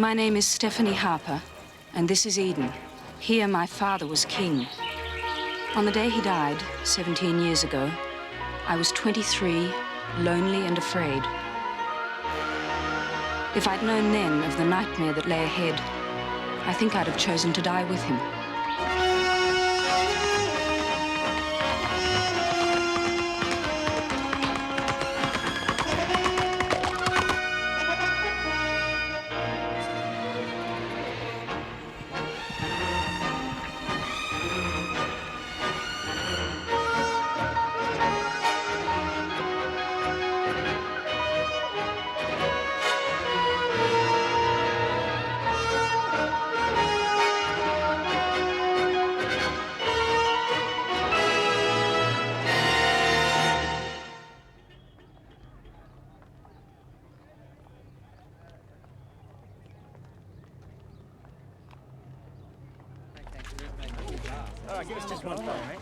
My name is Stephanie Harper, and this is Eden. Here my father was king. On the day he died, 17 years ago, I was 23, lonely and afraid. If I'd known then of the nightmare that lay ahead, I think I'd have chosen to die with him. All right, give us just one phone, right?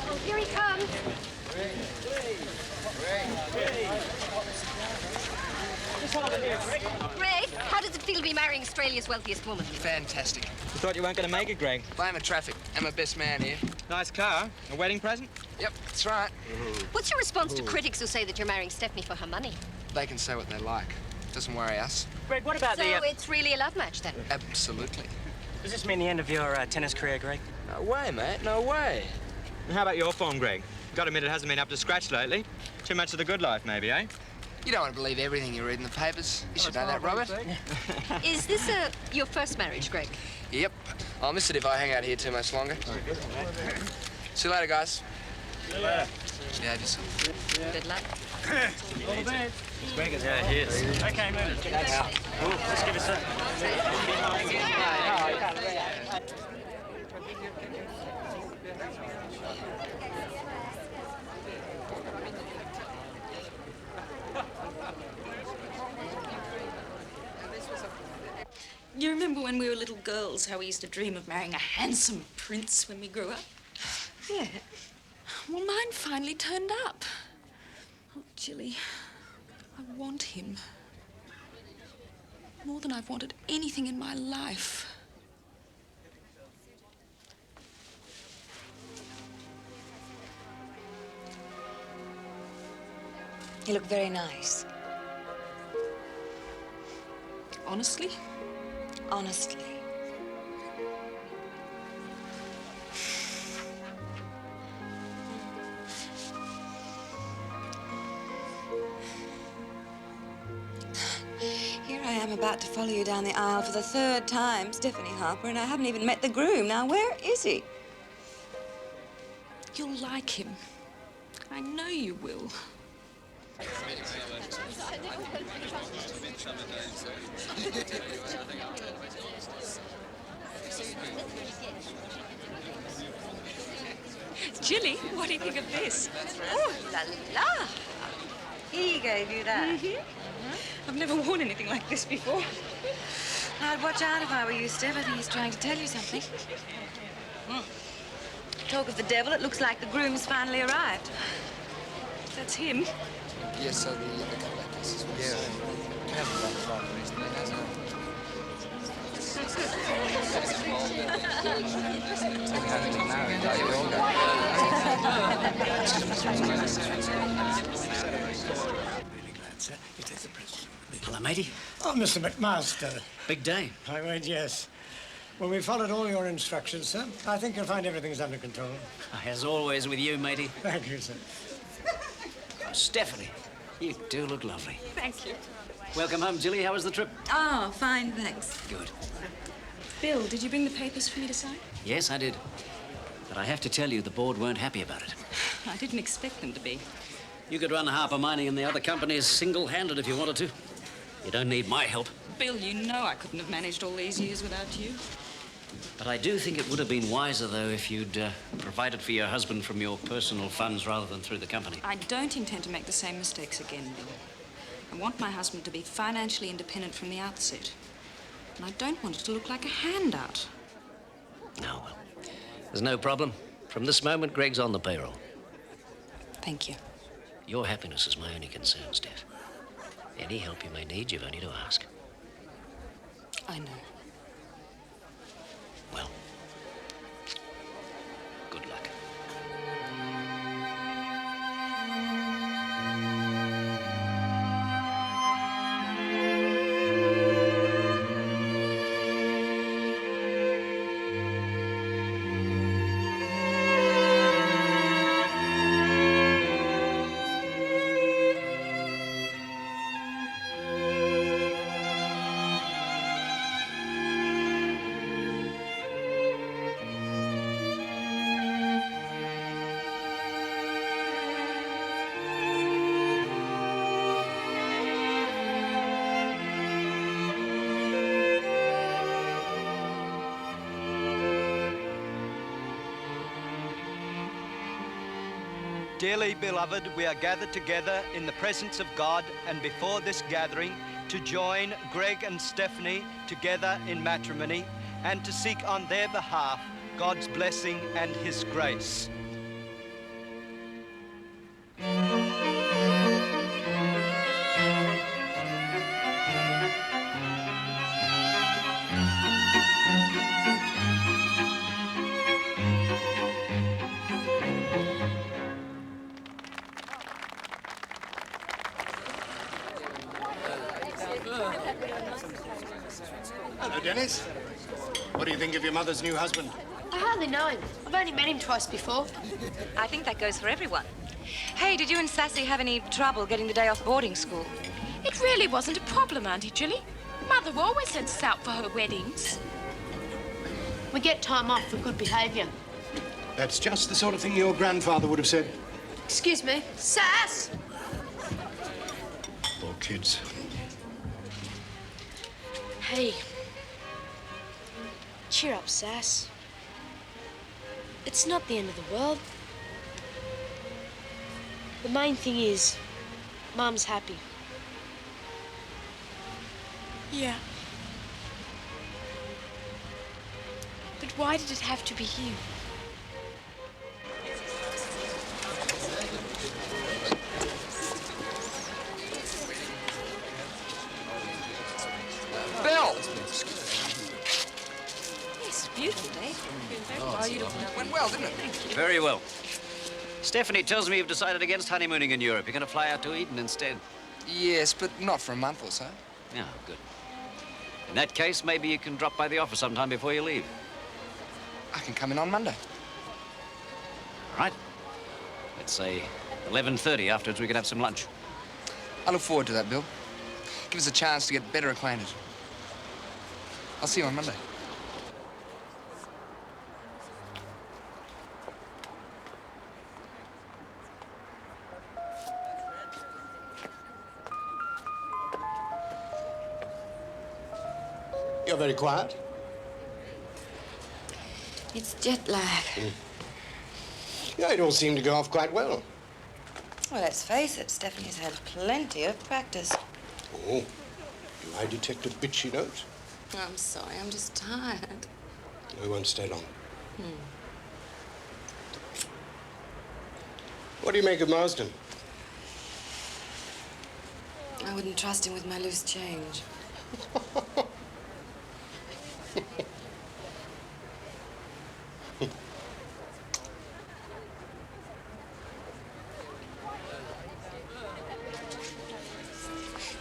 Oh, here he comes. Greg, how does it feel to be marrying Australia's wealthiest woman? Fantastic. You thought you weren't going to make it, Greg? Blame the traffic. I'm a best man here. Nice car. A wedding present? Yep, that's right. What's your response to critics who say that you're marrying Stephanie for her money? They can say what they like. Doesn't worry us. Greg, what about So it's really a love match, then? Absolutely. Does this mean the end of your tennis career, Greg? No way, mate. No way. And how about your form, Greg? Gotta admit it hasn't been up to scratch lately. Too much of the good life, maybe, eh? You don't want to believe everything you read in the papers. You should know that, Robert. Is this your first marriage, Greg? Yep. I'll miss it if I hang out here too much longer. See you later, guys. See you later. Behave yourself. Good luck. All the best. Greg is yeah, he is. Okay, move it. Let's give us a... You remember when we were little girls, how we used to dream of marrying a handsome prince when we grew up? Yeah. Well, mine finally turned up. Oh, Jilly, I want him. More than I've wanted anything in my life. You look very nice. Honestly? Honestly. Here I am about to follow you down the aisle for the third time, Stephanie Harper, and I haven't even met the groom. Now, where is he? You'll like him. I know you will. Jilly, what do you think of this? Oh, la la! He gave you that? I've never worn anything like this before. I'd watch out if I were you, Steph. I think he's trying to tell you something. Talk of the devil, it looks like the groom's finally arrived. That's him. Yes, so the comeback is Hello, matey. Oh, Mr. McMaster. Big day. I wait, yes. Well, we followed all your instructions, sir. I think you'll find everything's under control. As always with you, matey. Thank you, sir. Oh, Stephanie, you do look lovely. Thank you. Welcome home, Jilly. How was the trip? Oh, fine, thanks. Good. Bill, did you bring the papers for me to sign? Yes, I did. But I have to tell you, the board weren't happy about it. I didn't expect them to be. You could run Harper Mining and the other companies single-handed if you wanted to. You don't need my help. Bill, you know I couldn't have managed all these years without you. But I do think it would have been wiser, though, if you'd provided for your husband from your personal funds rather than through the company. I don't intend to make the same mistakes again, Bill. I want my husband to be financially independent from the outset. And I don't want it to look like a handout. Oh, well, there's no problem. From this moment, Greg's on the payroll. Thank you. Your happiness is my only concern, Steph. Any help you may need, you've only to ask. I know. Well, good luck. Dearly beloved, we are gathered together in the presence of God and before this gathering to join Greg and Stephanie together in matrimony and to seek on their behalf God's blessing and His grace. Hello, Dennis. What do you think of your mother's new husband? I hardly know him. I've only met him twice before. I think that goes for everyone. Hey, did you and Sassy have any trouble getting the day off boarding school? It really wasn't a problem, Auntie Julie. Mother always sends us out for her weddings. We get time off for good behaviour. That's just the sort of thing your grandfather would have said. Excuse me. Sass! Poor kids. Hey. Cheer up, Sass. It's not the end of the world. The main thing is, Mum's happy. Yeah. But why did it have to be you? Bill! Yes, beautiful day. Went well, didn't it? Very well. Stephanie tells me you've decided against honeymooning in Europe. You're going to fly out to Eden instead. Yes, but not for a month or so. Yeah, good. In that case, maybe you can drop by the office sometime before you leave. I can come in on Monday. All right. Let's say 11:30. Afterwards, we can have some lunch. I look forward to that, Bill. Give us a chance to get better acquainted. I'll see you on Monday. You're very quiet. It's jet lag. Yeah, it all seemed to go off quite well. Well, let's face it, Stephanie's had plenty of practice. Oh, do I detect a bitchy note? I'm sorry, I'm just tired. I won't stay long. What do you make of Marsden? I wouldn't trust him with my loose change.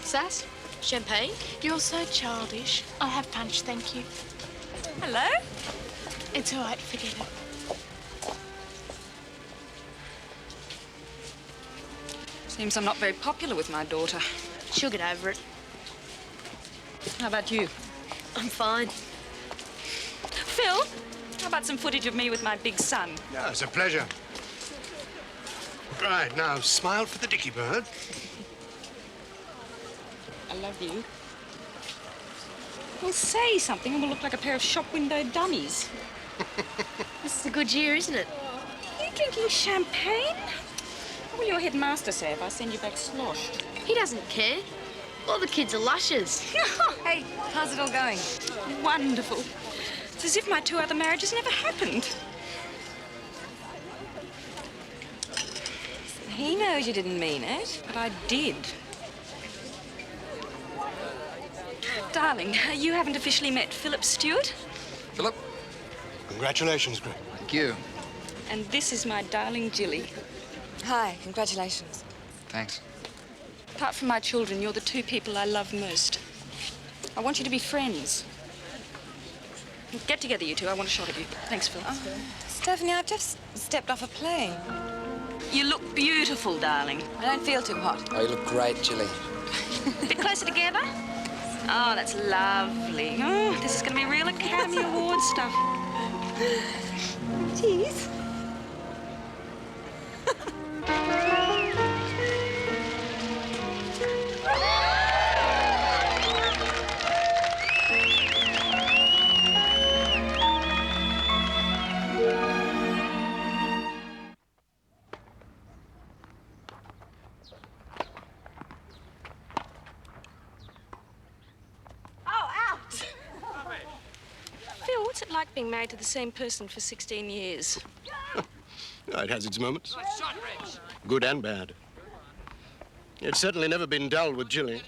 Sass? Champagne? You're so childish. I'll have punch, thank you. Hello? It's all right, forget it. Seems I'm not very popular with my daughter. She'll get over it. How about you? I'm fine. Phil, how about some footage of me with my big son? Yeah, it's a pleasure. Right, now, smile for the dicky bird. I love you. Well, say something and we'll look like a pair of shop window dummies. This is a good year, isn't it? Are you drinking champagne? What will your headmaster say if I send you back sloshed? He doesn't care. All the kids are lushes. Hey, how's it all going? Wonderful. It's as if my 2 other marriages never happened. He knows you didn't mean it. But I did. Darling, you haven't officially met Philip Stewart? Philip? Congratulations, Greg. Thank you. And this is my darling Jilly. Hi, congratulations. Thanks. Apart from my children, you're the two people I love most. I want you to be friends. Get together, you two. I want a shot of you. Thanks, Phil. Stephanie, I've just stepped off a plane. You look beautiful, darling. I don't feel too hot. Oh, you look great, Jilly. A bit closer together? Oh, that's lovely. Oh, this is going to be real Academy Award stuff. Jeez. Phil, what's it like being married to the same person for 16 years? It has its moments. Good and bad. It's certainly never been dull with Jilly.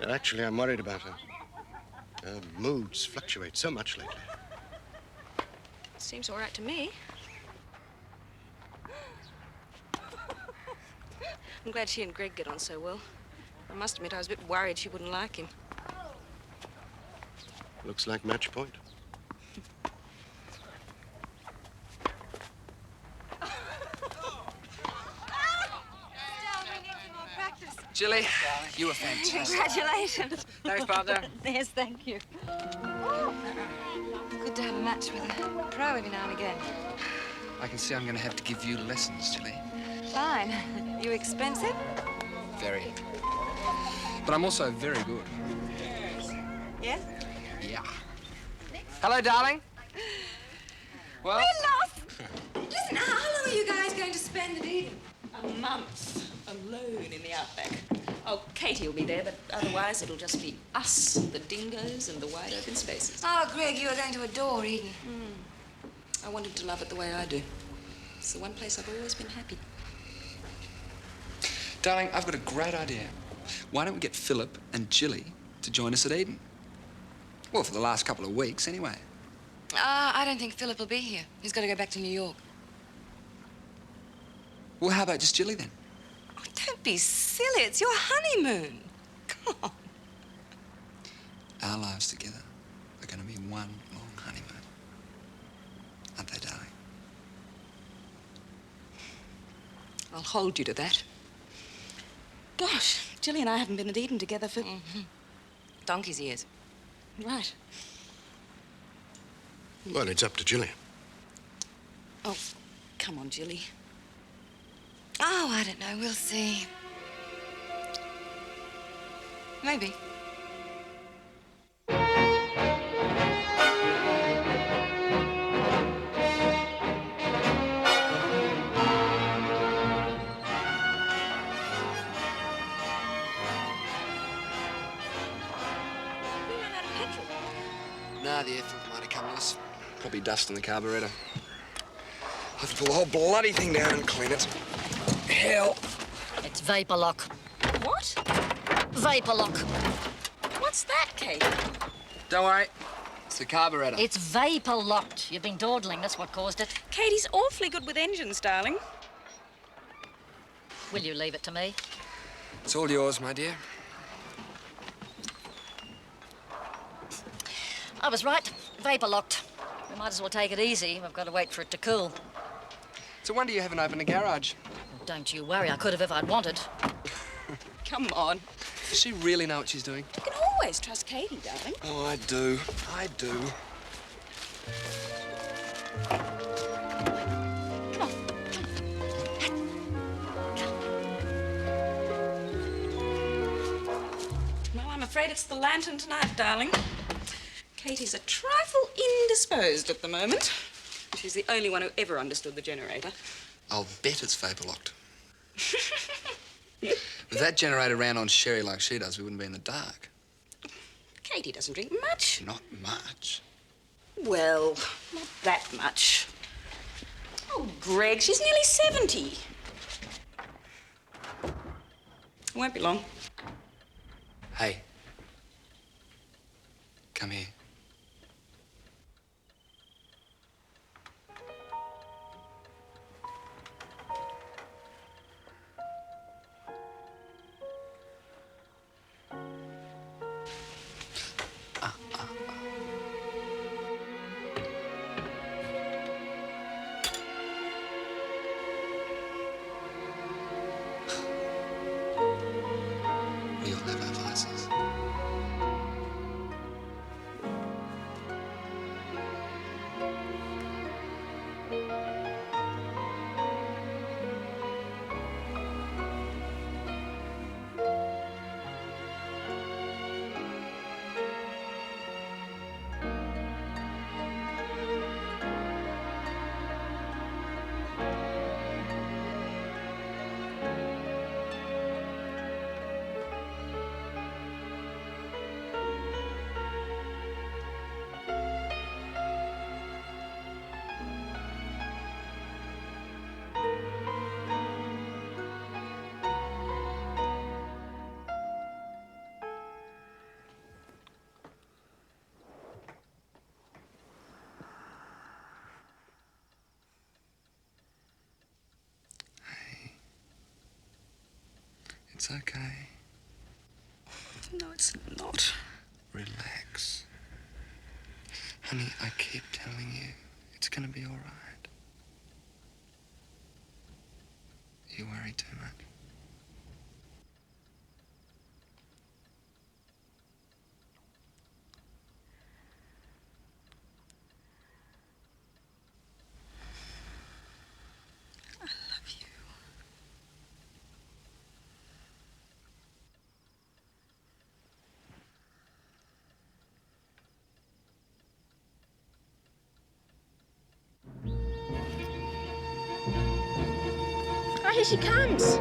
Actually, I'm worried about her. Her moods fluctuate so much lately. Seems all right to me. I'm glad she and Greg get on so well. I must admit, I was a bit worried she wouldn't like him. Looks like match point. Jilly, you were fantastic. Congratulations. Thanks, partner. Yes, thank you. Good to have a match with a pro every now and again. I can see I'm going to have to give you lessons, Jilly. Fine. You expensive? Very. But I'm also very good. Yes? Yeah. Hello, darling. Well? We're lost! Listen, how long are you guys going to spend at Eden? A month alone in the outback. Oh, Katie will be there, but otherwise it'll just be us, the dingoes, and the wide open spaces. Oh, Greg, you are going to adore Eden. I want him to love it the way I do. It's the one place I've always been happy. Darling, I've got a great idea. Why don't we get Philip and Jilly to join us at Eden? Well, for the last couple of weeks, anyway. I don't think Philip will be here. He's got to go back to New York. Well, how about just Jilly, then? Oh, don't be silly. It's your honeymoon. Come on. Our lives together are going to be one long honeymoon. Aren't they, darling? I'll hold you to that. Gosh, Jilly and I haven't been at Eden together for... Donkey's ears. Right. Well, it's up to Jilly. Oh, come on, Jilly. Oh, I don't know. We'll see. Maybe. Nah, the air filter might have come loose. Probably dust in the carburetor. I'll have to pull the whole bloody thing down and clean it. Hell. It's vapor lock. What? Vapor lock. What's that, Kate? Don't worry. It's the carburetor. It's vapor locked. You've been dawdling. That's what caused it. Katie's awfully good with engines, darling. Will you leave it to me? It's all yours, my dear. I was right. Vapor locked. We might as well take it easy. We've got to wait for it to cool. It's a wonder you haven't opened a garage. Don't you worry. I could have if I'd wanted. Come on. Does she really know what she's doing? You can always trust Katie, darling. Oh, I do. I do. Come on. Well, I'm afraid it's the lantern tonight, darling. Katie's a trifle indisposed at the moment. She's the only one who ever understood the generator. I'll bet it's vapor locked. If that generator ran on sherry like she does, we wouldn't be in the dark. Katie doesn't drink much. Not much. Well, not that much. Oh, Greg, she's nearly 70. It won't be long. Hey, Come here. We all have our vices. It's okay. No, it's not. Relax. Honey, I keep telling you, it's gonna be all right. You worry too much. I love you. Oh, here she comes.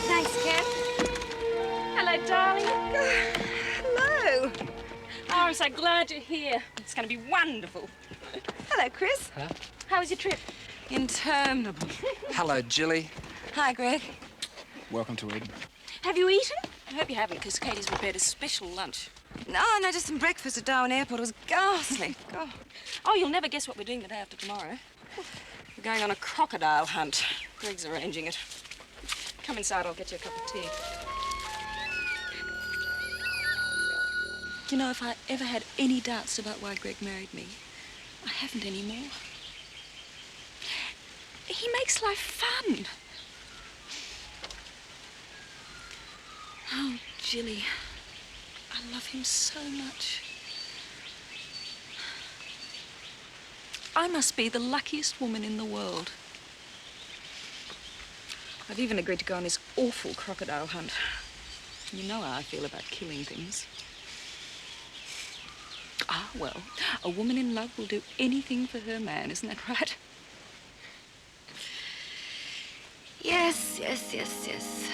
Thanks, Ken. Hello, darling. Hello. Oh, I'm so glad you're here. It's going to be wonderful. Hello, Chris. How was your trip? Interminable. Hello, Jilly. Hi, Greg. Welcome to Eden. Have you eaten? I hope you haven't, because Katie's prepared a special lunch. No, just some breakfast at Darwin Airport. It was ghastly. God. Oh, you'll never guess what we're doing the day after tomorrow. We're going on a crocodile hunt. Greg's arranging it. Come inside, I'll get you a cup of tea. You know, if I ever had any doubts about why Greg married me, I haven't anymore. He makes life fun. Oh, Jilly, I love him so much. I must be the luckiest woman in the world. I've even agreed to go on this awful crocodile hunt. You know how I feel about killing things. Ah, well, a woman in love will do anything for her man, isn't that right? Yes, yes, yes, yes.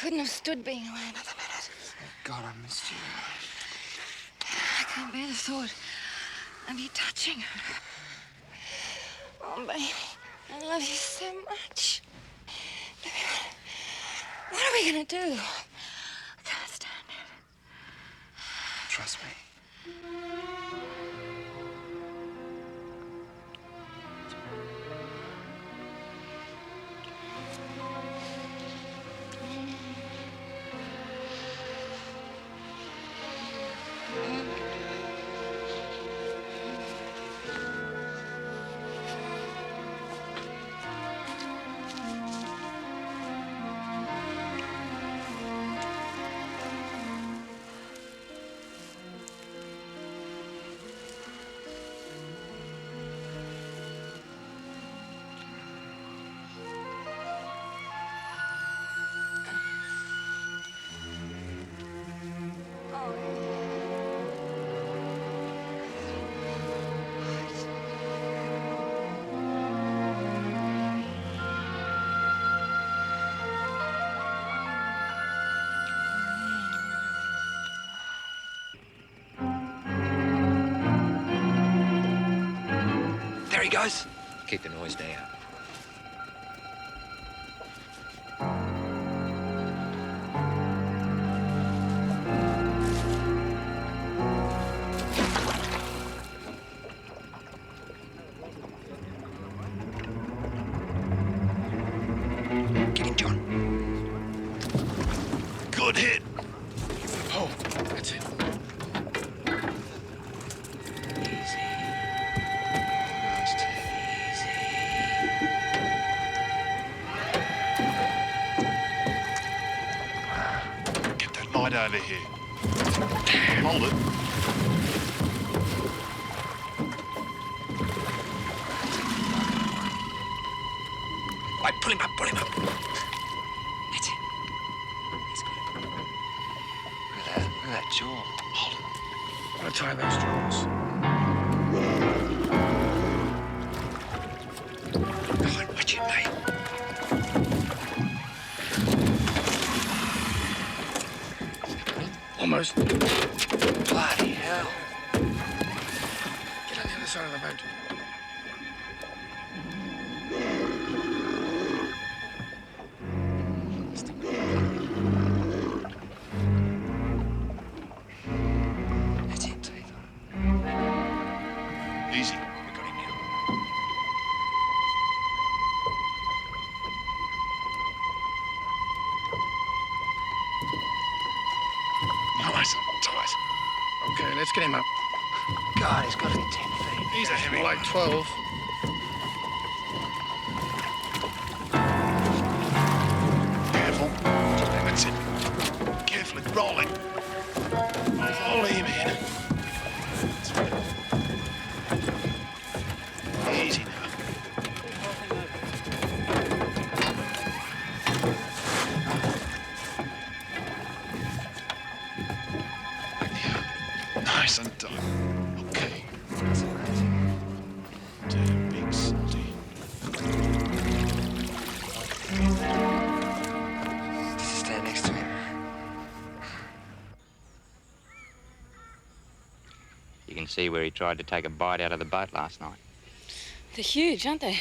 couldn't have stood being away another minute. God, I missed you. I can't bear the thought of you touching her. Oh, baby, I love you so much. Baby, what are we gonna do? I can't stand it. Trust me. There he goes. Keep the noise down. Get him, John. Good hit. Oh, that's it. Get that light over here. Hold it. Wait, pull him up, pull him up. That's it. That's good. Look at that jaw. Hold it. Gotta tie those jaws. God, watch it, mate. Almost. Bloody hell. Get on the other side of the boat. That's it, Steve. Easy. We got him now. Nice and tight. Okay, let's get him up. God, he's got to be 10 feet. He's a heavy. Like 12. Careful. That's it. Carefully rolling. Follow him in. That's right. Easy now. Yeah. Nice and tight. Okay. That's amazing. Damn big salty. Just stand next to him. You can see where he tried to take a bite out of the boat last night. They're huge, aren't they?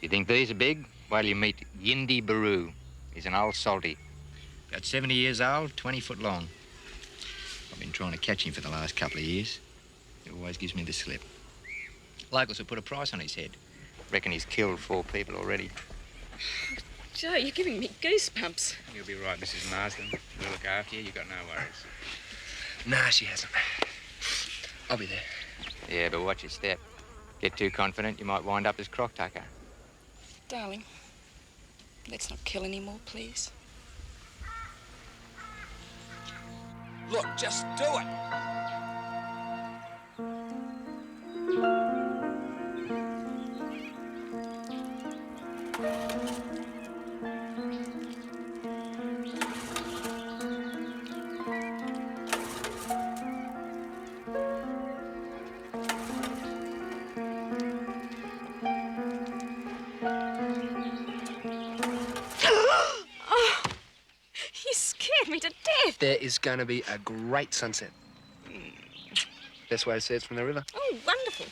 You think these are big? Well, you meet Yindi Baru. He's an old salty. About 70 years old, 20 foot long. I've been trying to catch him for the last couple of years. He always gives me the slip. Locals have put a price on his head. Reckon he's killed 4 people already. Joe, you're giving me goosebumps. You'll be right, Mrs. Marsden. We'll look after you. You've got no worries. Nah, she hasn't. I'll be there. Yeah, but watch your step. Get too confident, you might wind up as Croc Tucker. Darling, let's not kill anymore, please. Look, just do it. There is going to be a great sunset. Best way to see it's from the river. Oh, wonderful.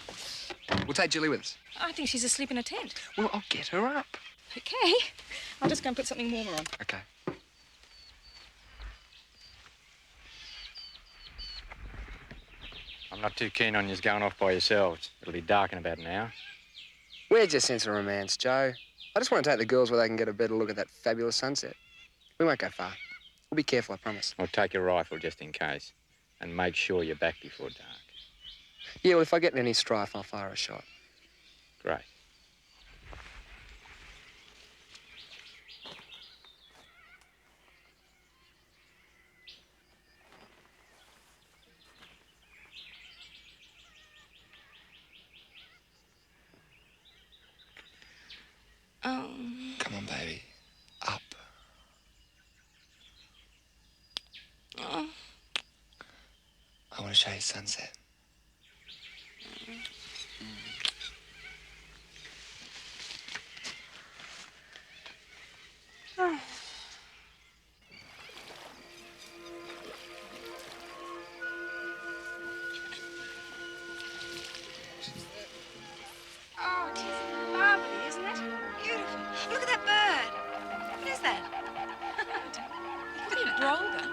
We'll take Julie with us. I think she's asleep in a tent. Well, I'll get her up. Okay. I'll just go and put something warmer on. Okay. I'm not too keen on you going off by yourselves. It'll be dark in about an hour. Where's your sense of romance, Joe? I just want to take the girls where they can get a better look at that fabulous sunset. We won't go far. We'll be careful, I promise. I'll take your rifle just in case. And make sure you're back before dark. Yeah, well, if I get in any strife, I'll fire a shot. Great. Come on, baby. Up. I want to show you sunset. Oh, it is lovely, isn't it? Beautiful. Look at that bird. What is that? Could be a broder.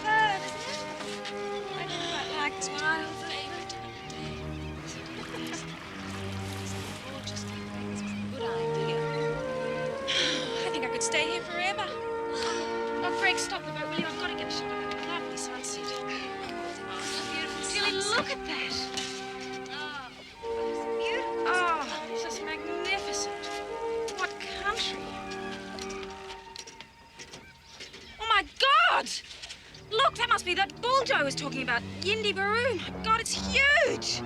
Bird, isn't it? I do quite like the wild Good idea. I think I could stay here forever. Oh, Greg, stop the boat, will you? I've got to get a shot of that lovely sunset. Julie, look at that. It's beautiful. Oh, it's just magnificent. What country? Oh, my God! Look, that must be that bull Joe was talking about. Yindi Baru. My God, it's huge.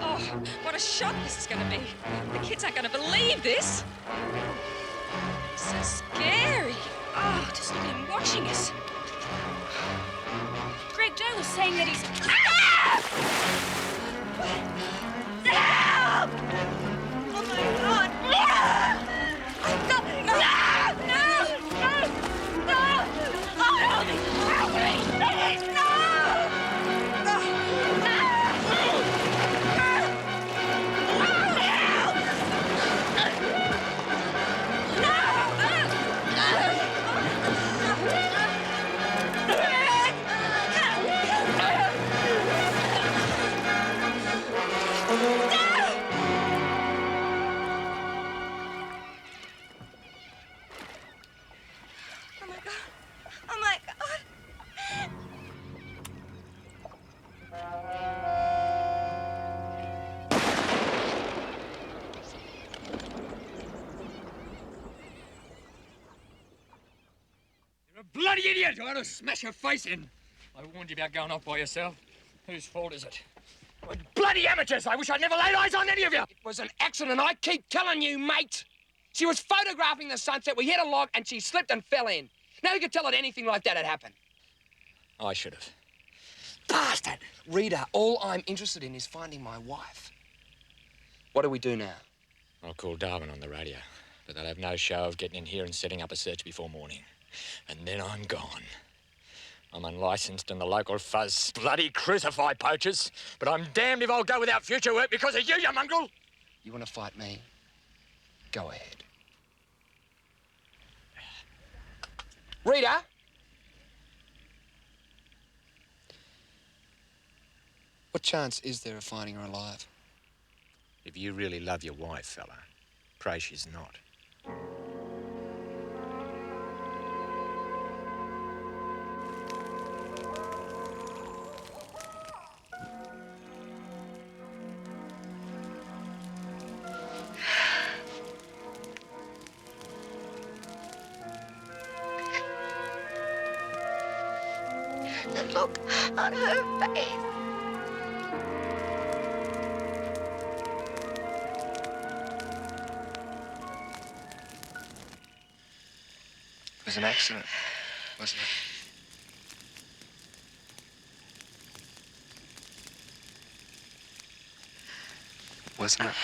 Oh, what a shot this is going to be. The kids aren't going to believe this. It's so scary. Oh, just look at him watching us. Greg Joe was saying that he's... Help! Oh, my God. No! No! No! No! Oh, help me! Help me! No! Oh, my God. Oh, my God. You're a bloody idiot! I ought to smash your face in. I warned you about going off by yourself. Whose fault is it? Well, bloody amateurs! I wish I'd never laid eyes on any of you! It was an accident, I keep telling you, mate. She was photographing the sunset. We hit a log and she slipped and fell in. Now you could tell that anything like that had happened. I should have. Bastard! Rita, all I'm interested in is finding my wife. What do we do now? I'll call Darwin on the radio, but they'll have no show of getting in here and setting up a search before morning. And then I'm gone. I'm unlicensed and the local fuzz bloody crucify poachers, but I'm damned if I'll go without future work because of you, you mongrel! You want to fight me? Go ahead. Rita? What chance is there of finding her alive? If you really love your wife, fella, pray she's not. The look on her face. It was an accident, wasn't it? Wasn't it?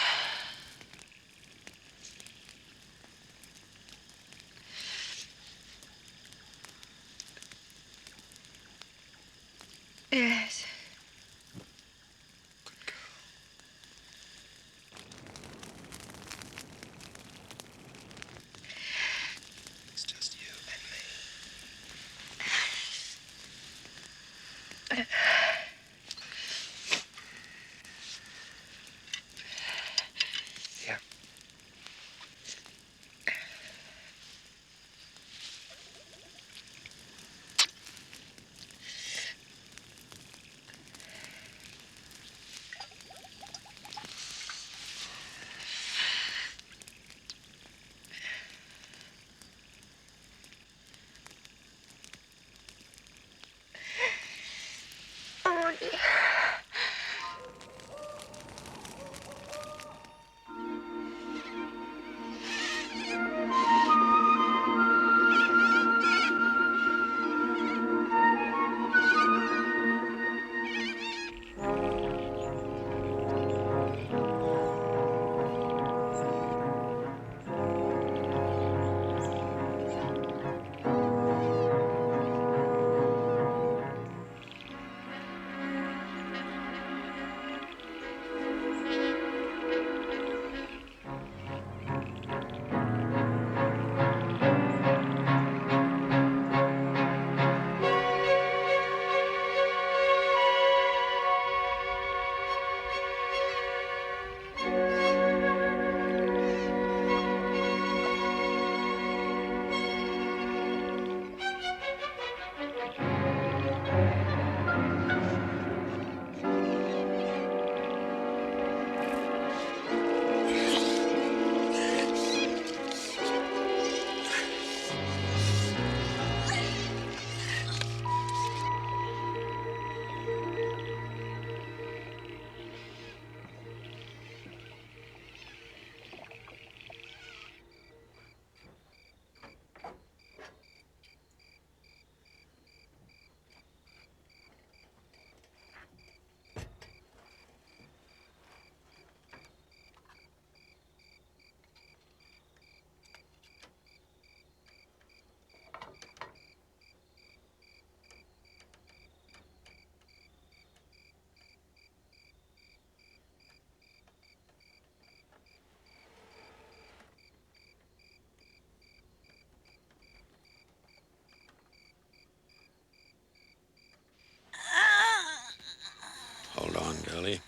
Hold on, girlie.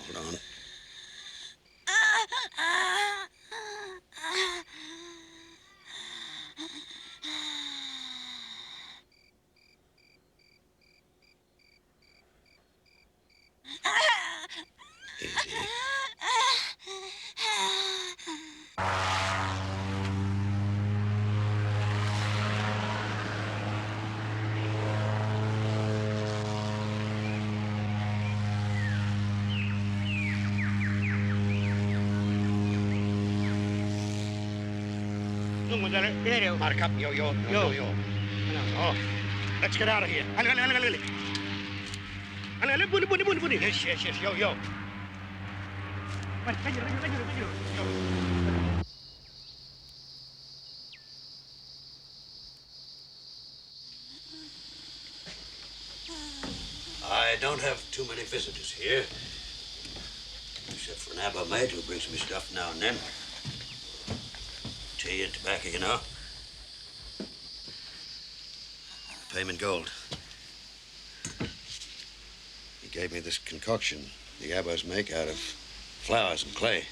Hold on. Mark up, yo. Oh, let's get out of here. Bunny. Yes, yo. I don't have too many visitors here, except for an Abba maid who brings me stuff now and then. Tea and tobacco, you know. Pay him in gold. He gave me this concoction the Abbas make out of flowers and clay.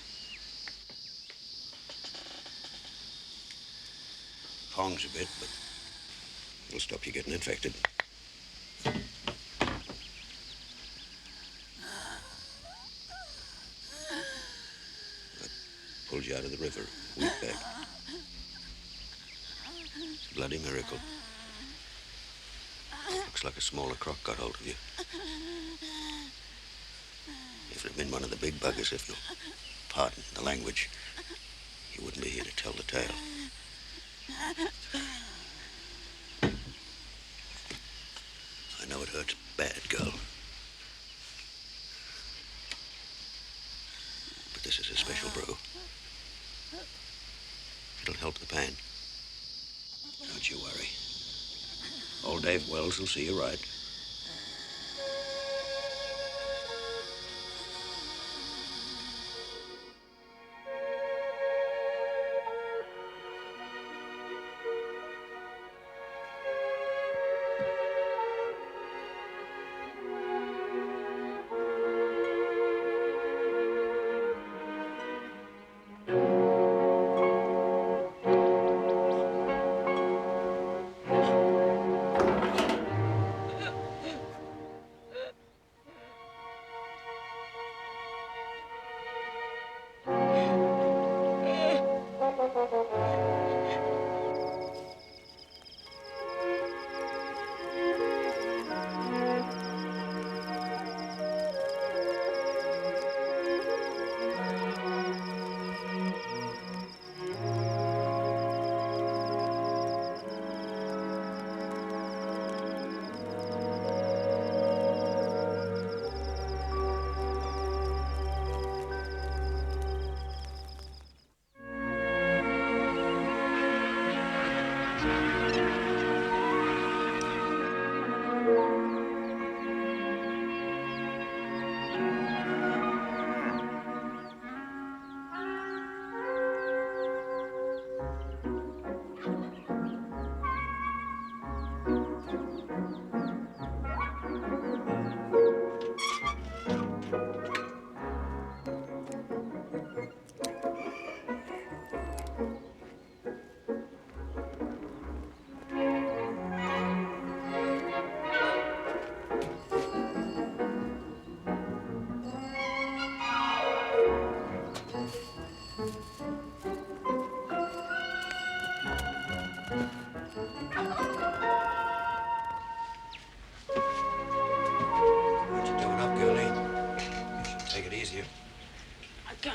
Pongs a bit, but it'll stop you getting infected. Pulled you out of the river a week back. It's a bloody miracle. Looks like a smaller croc got hold of you. If it had been one of the big buggers, if you'll pardon the language, you wouldn't be here to tell the tale. I know it hurts bad, girl. But this is a special brew. It'll help the pain. Don't you worry. Old Dave Wells will see you right.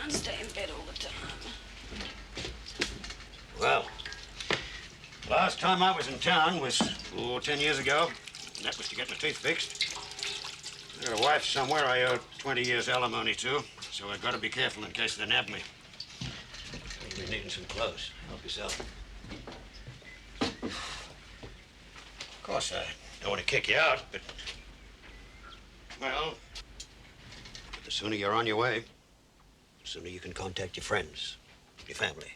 can't stay in bed all the time. Well, last time I was in town was, 10 years ago. And that was to get my teeth fixed. I got a wife somewhere I owe 20 years alimony to, so I've got to be careful in case they nab me. You'll be needing some clothes. Help yourself. Of course, I don't want to kick you out, but... Well, the sooner you're on your way, the sooner you can contact your friends, your family.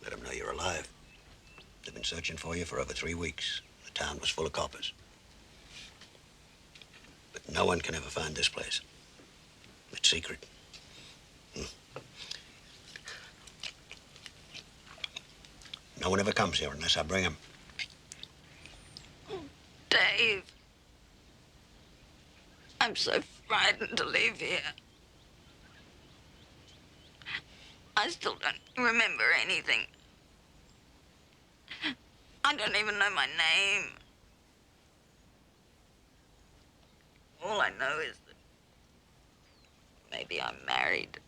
Let them know you're alive. They've been searching for you for over 3 weeks. The town was full of coppers. But no one can ever find this place. It's secret. No one ever comes here unless I bring them. Dave. I'm so frightened to leave here. I still don't remember anything. I don't even know my name. All I know is that maybe I'm married.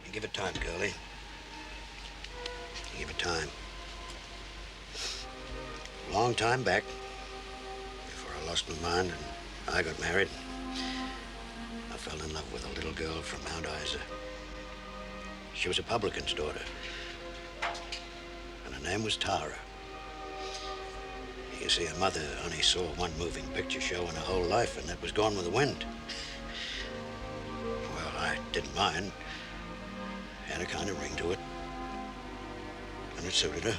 You give it time, girlie. You give it time. A long time back, before I lost my mind and I got married, I fell in love with a little girl from Mount Isa. She was a publican's daughter, and her name was Tara. You see, her mother only saw one moving picture show in her whole life, and that was Gone with the Wind. Well, I didn't mind. Had a kind of ring to it, and it suited her.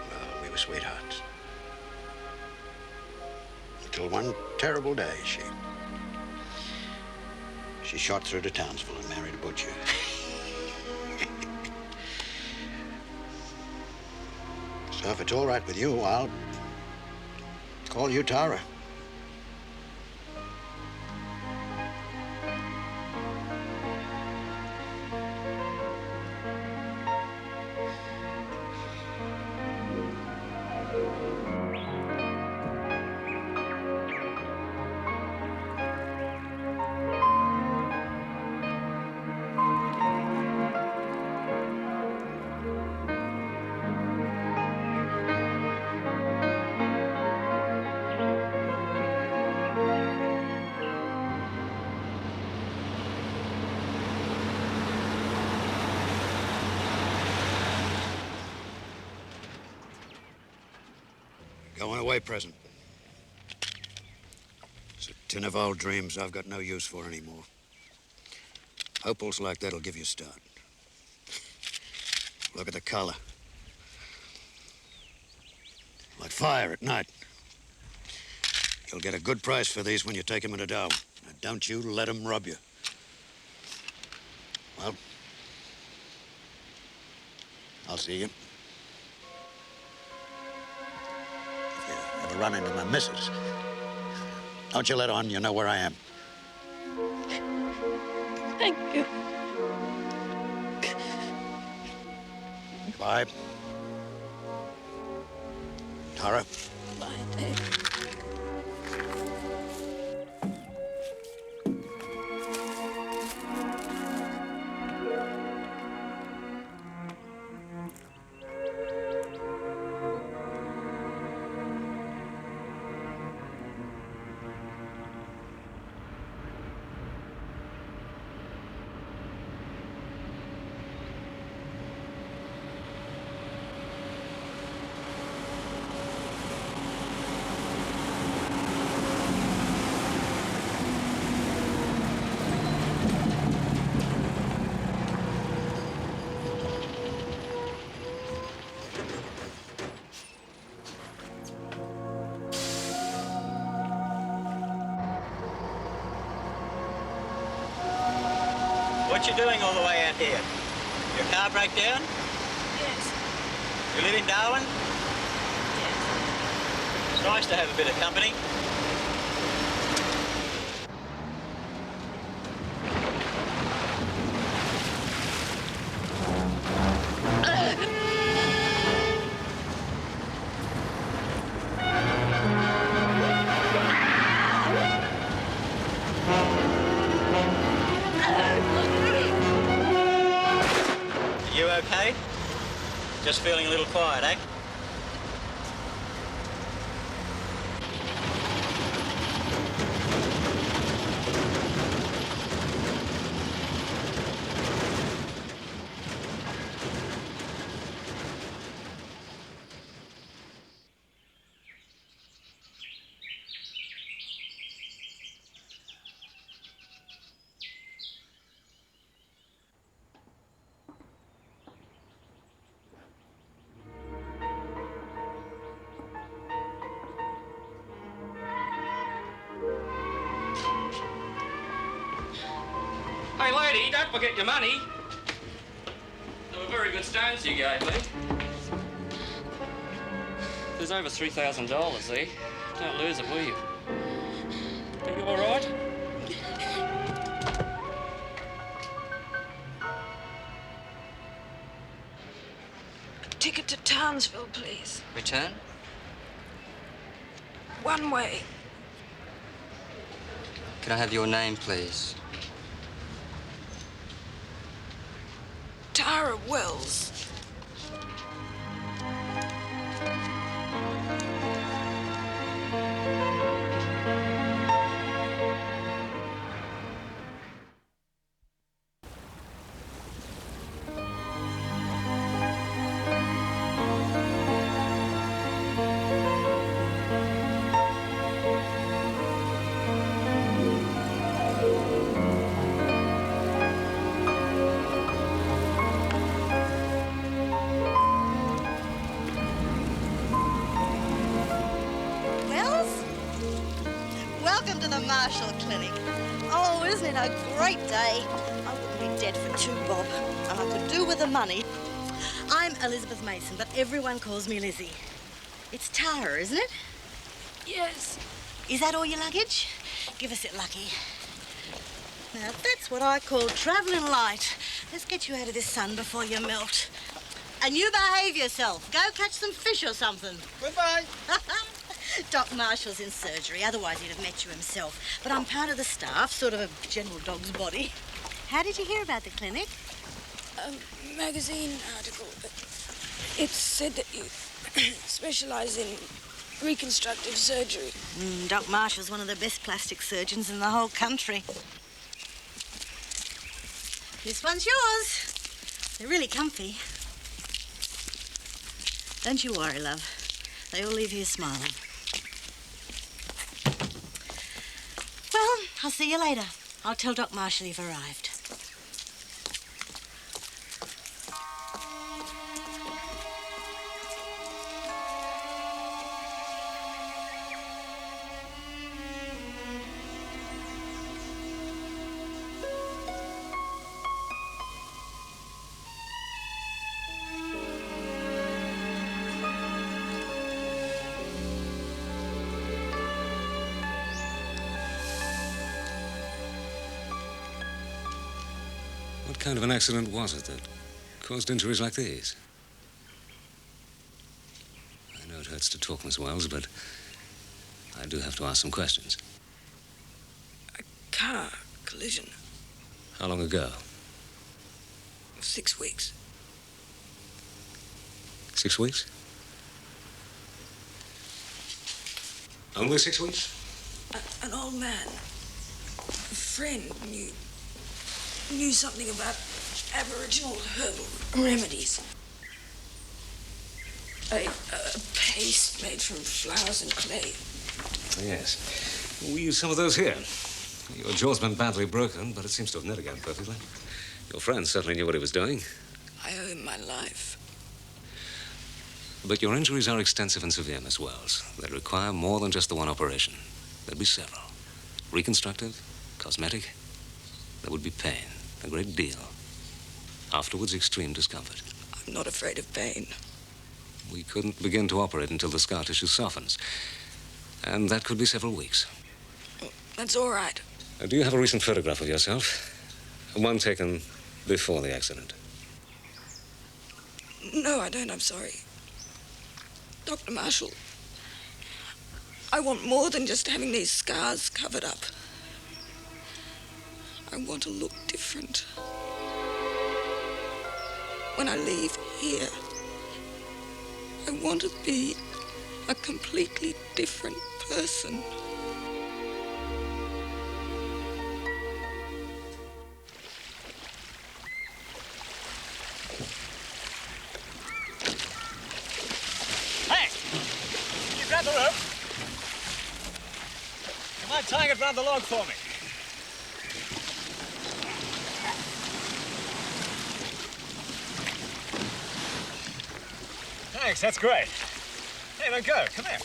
Well, we were sweethearts. Until one terrible day, she shot through to Townsville and married a butcher. So if it's all right with you, I'll call you Tara. Going away present. It's a tin of old dreams I've got no use for anymore. Opals like that'll give you a start. Look at the color. Like fire at night. You'll get a good price for these when you take them into Darwin. Now, don't you let them rob you. Well, I'll see you. If you ever run into my missus, don't you let on you know where I am. Thank you. Bye. Tara. Bye, Dave. What you doing all the way out here? Your car break down? Yes. You live in Darwin? Yes. It's nice to have a bit of company. okay? Just feeling a little quiet, eh? Hey, lady, don't forget your money. They were very good stones you gave me. There's over $3,000 there. Don't lose it, will you? Are you all right? Ticket to Townsville, please. Return? One way. Can I have your name, please? Tara Wells. Welcome to the Marshall Clinic. Oh, isn't it a great day? I wouldn't be dead for 2 bob, and I could do with the money. I'm Elizabeth Mason, but everyone calls me Lizzie. It's Tara, isn't it? Yes. Is that all your luggage? Give us it, Lucky. Now, that's what I call travelling light. Let's get you out of this sun before you melt. And you behave yourself. Go catch some fish or something. Goodbye. Doc Marshall's in surgery, otherwise he'd have met you himself. But I'm part of the staff, sort of a general dog's body. How did you hear about the clinic? A magazine article. It said that you specialise in reconstructive surgery. Doc Marshall's one of the best plastic surgeons in the whole country. This one's yours. They're really comfy. Don't you worry, love. They all leave you smiling. Well, I'll see you later. I'll tell Doc Marshall you've arrived. What kind of an accident was it that caused injuries like these? I know it hurts to talk, Miss Wells, but I do have to ask some questions. Car collision. How long ago? 6 weeks. 6 weeks? Only 6 weeks? An old man, a friend, knew something about Aboriginal herbal remedies. A paste made from flowers and clay. Yes. We use some of those here. Your jaw's been badly broken, but it seems to have knit again perfectly. Your friend certainly knew what he was doing. I owe him my life. But your injuries are extensive and severe, Miss Wells. They require more than just the one operation. There'd be several. Reconstructive, cosmetic. There would be pain, a great deal. Afterwards, extreme discomfort. I'm not afraid of pain. We couldn't begin to operate until the scar tissue softens. And that could be several weeks. That's all right. Do you have a recent photograph of yourself? One taken before the accident. No, I don't. I'm sorry. Dr. Marshall, I want more than just having these scars covered up. I want to look different. when I leave here, I want to be a completely different person. Hey! Can you grab the rope? You mind tying it round the log for me? Thanks, that's great. Hey, now go, come here.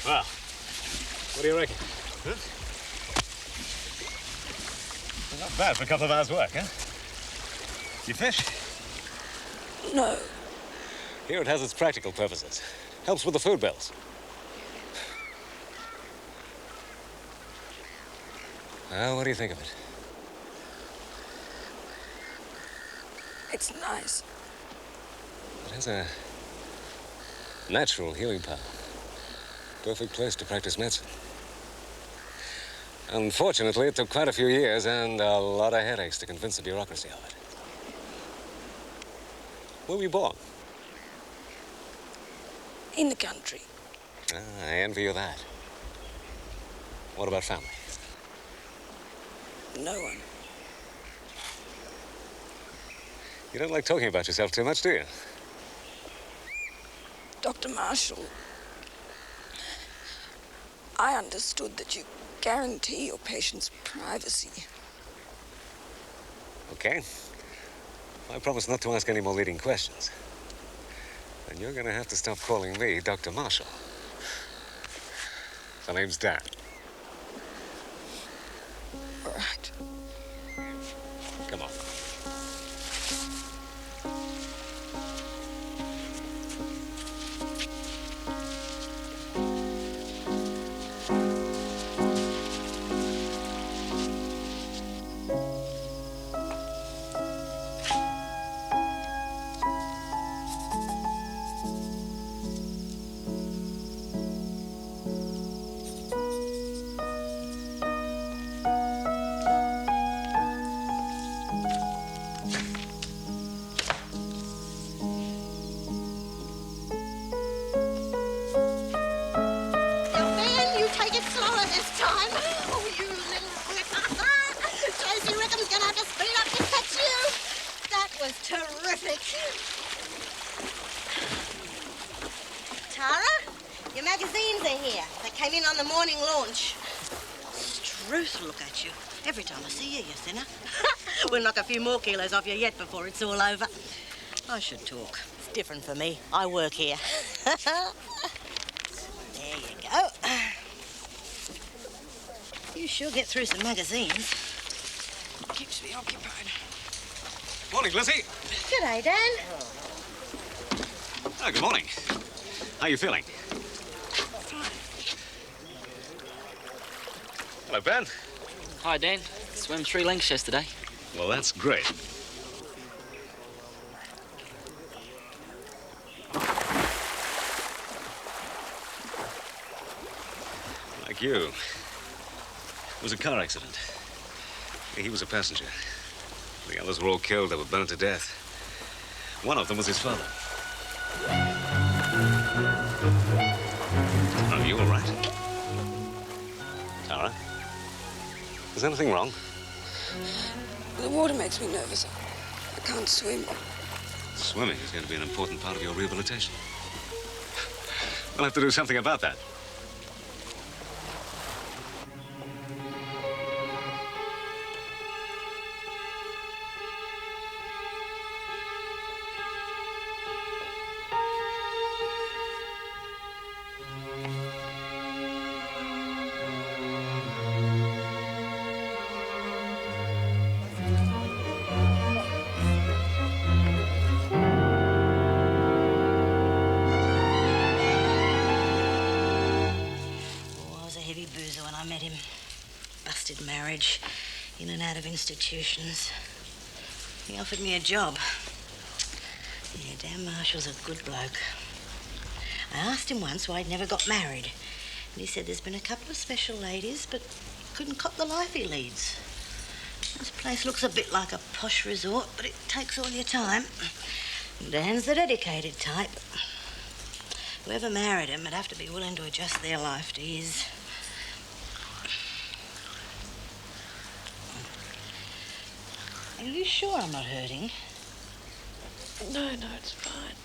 Well, what do you reckon? Huh? Not bad for a couple of hours' work, huh? You fish? No. Here it has its practical purposes. Helps with the food bills. Well, what do you think of it? It's nice. It has a natural healing power. Perfect place to practice medicine. Unfortunately, it took quite a few years and a lot of headaches to convince the bureaucracy of it. Where were you born? In the country. I envy you that. What about family? No one. You don't like talking about yourself too much, do you? Dr. Marshall, I understood that you guarantee your patients' privacy. Okay. I promise not to ask any more leading questions. And you're going to have to stop calling me Dr. Marshall. My name's Dan. All right. Come on. On the morning launch. Struth, look at you. Every time I see you, you sinner. We'll knock a few more kilos off you yet before it's all over. I should talk. It's different for me. I work here. There you go. You sure get through some magazines. Keeps me occupied. Morning, Lizzie. G'day, Dan. Oh, good morning. How are you feeling? Hello, Ben. Hi, Dan. Swam 3 lengths yesterday. Well, that's great. Like you. It was a car accident. He was a passenger. The others were all killed. They were burned to death. One of them was his father. Are you all right? Tara? Is anything wrong? The water makes me nervous. I can't swim. Swimming is going to be an important part of your rehabilitation. We'll have to do something about that. Marriage, in and out of institutions. He offered me a job. Yeah, Dan Marshall's a good bloke. I asked him once why he'd never got married, And he said there's been a couple of special ladies, but couldn't cop the life he leads. This place looks a bit like a posh resort, but it takes all your time. Dan's the dedicated type. Whoever married him would have to be willing to adjust their life to his. Are you sure I'm not hurting? No, it's fine.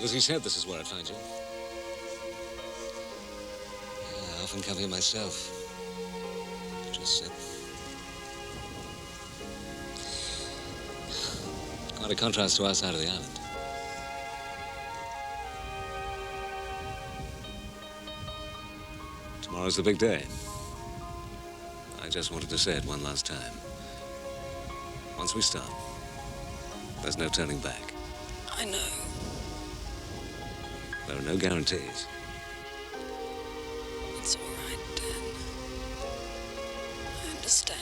As he said, this is where I'd find you. I often come here myself. Just sit. Quite a contrast to our side of the island. Tomorrow's the big day. I just wanted to say it one last time. Once we start, there's no turning back. I know. There are no guarantees. It's all right, Dan. I understand.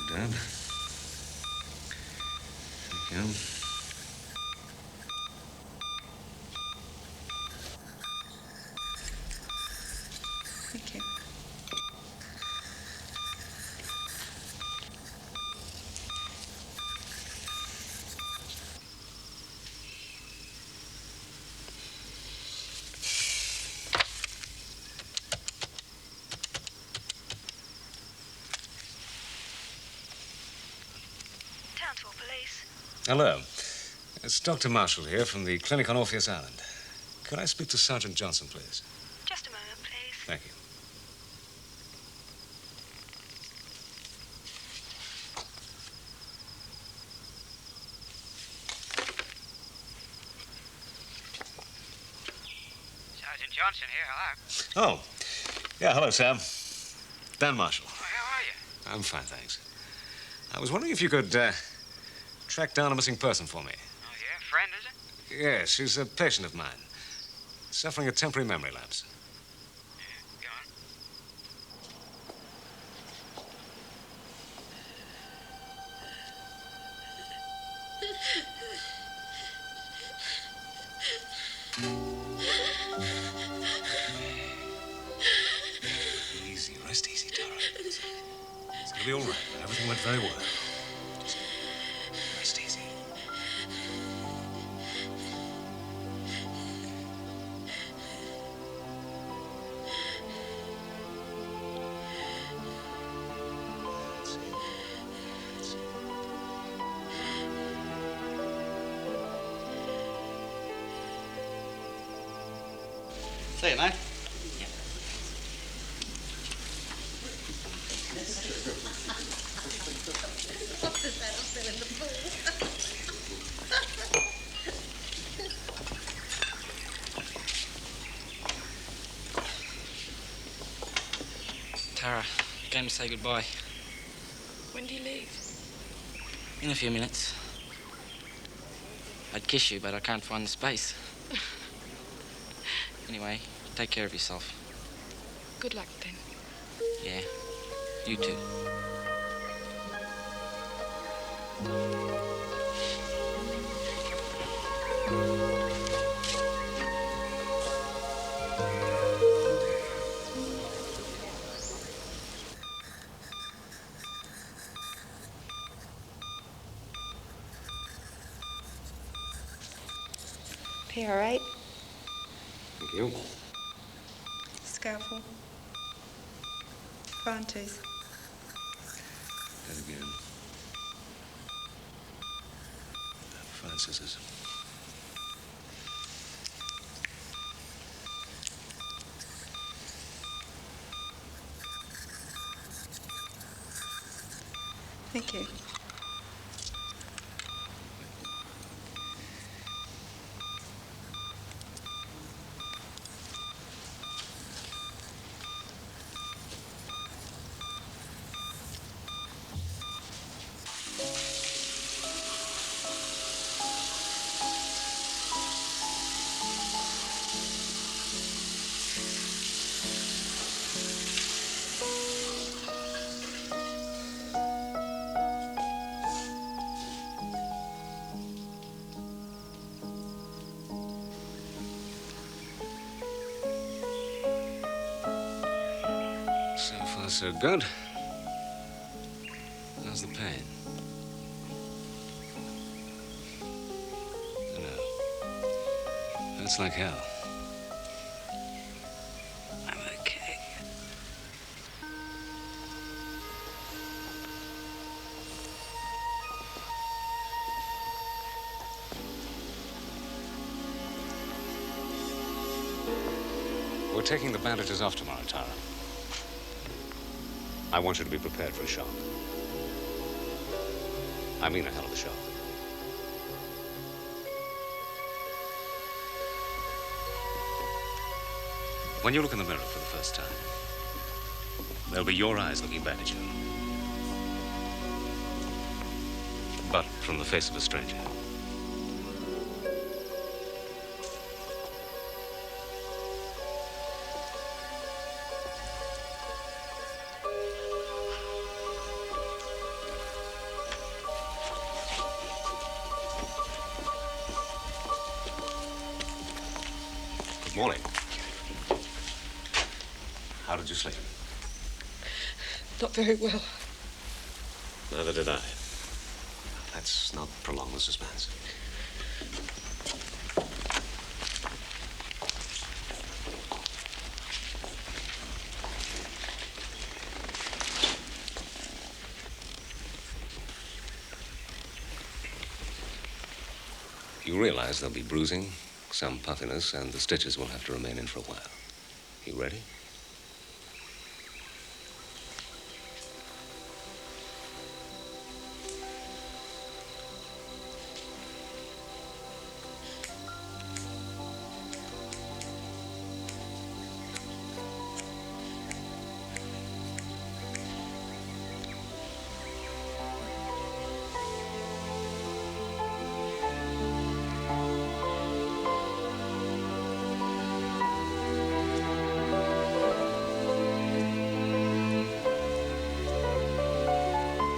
Dad. Thank you. Thank you. Townsville Police. Hello. It's Dr. Marshall here from the clinic on Orpheus Island. Could I speak to Sergeant Johnson, please? Just a moment, please. Thank you. Sergeant Johnson here, hello. Oh. Yeah, hello, Sam. Dan Marshall. Oh, how are you? I'm fine, thanks. I was wondering if you could track down a missing person for me. Oh, yeah? Friend, is it? Yes, she's a patient of mine. Suffering a temporary memory lapse. Yeah, go on. Easy, rest easy, Tara. It's gonna be all right. Everything went very well. Just rest easy. See you, mate. Tara, came to say goodbye. When do you leave? In a few minutes. I'd kiss you, but I can't find the space. Anyway, take care of yourself. Good luck, then. Yeah, you too. Here, all right? Thank you. Scalpel. Front tooth. That again. Fine scissors. Thank you. So far, so good. How's the pain? No. Hurts like hell. I'm okay. We're taking the bandages off tomorrow, Tara. I want you to be prepared for a shock. I mean a hell of a shock. When you look in the mirror for the first time, there'll be your eyes looking back at you. But from the face of a stranger. Morning. How did you sleep? Not very well. Neither did I. Let's not prolong the suspense. You realize there'll be bruising, some puffiness, and the stitches will have to remain in for a while. You ready?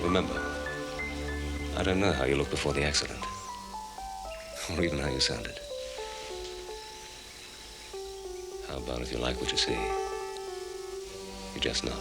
Remember, I don't know how you looked before the accident, or even how you sounded. How about if you like what you see, you just nod?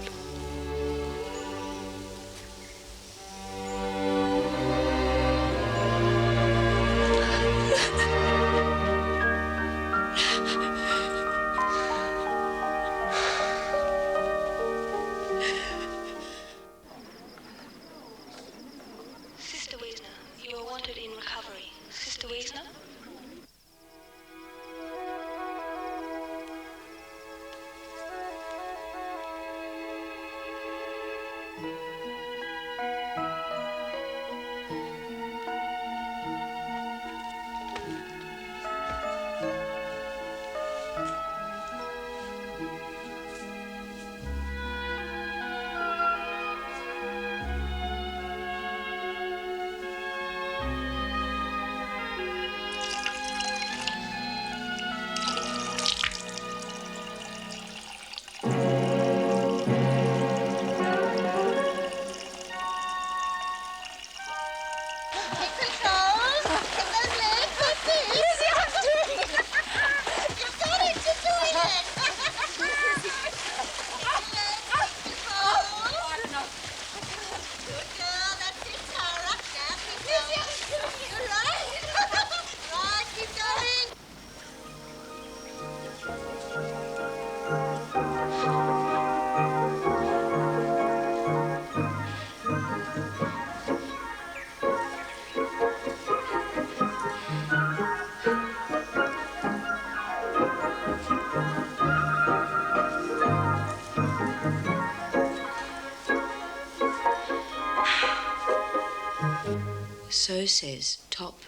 So says top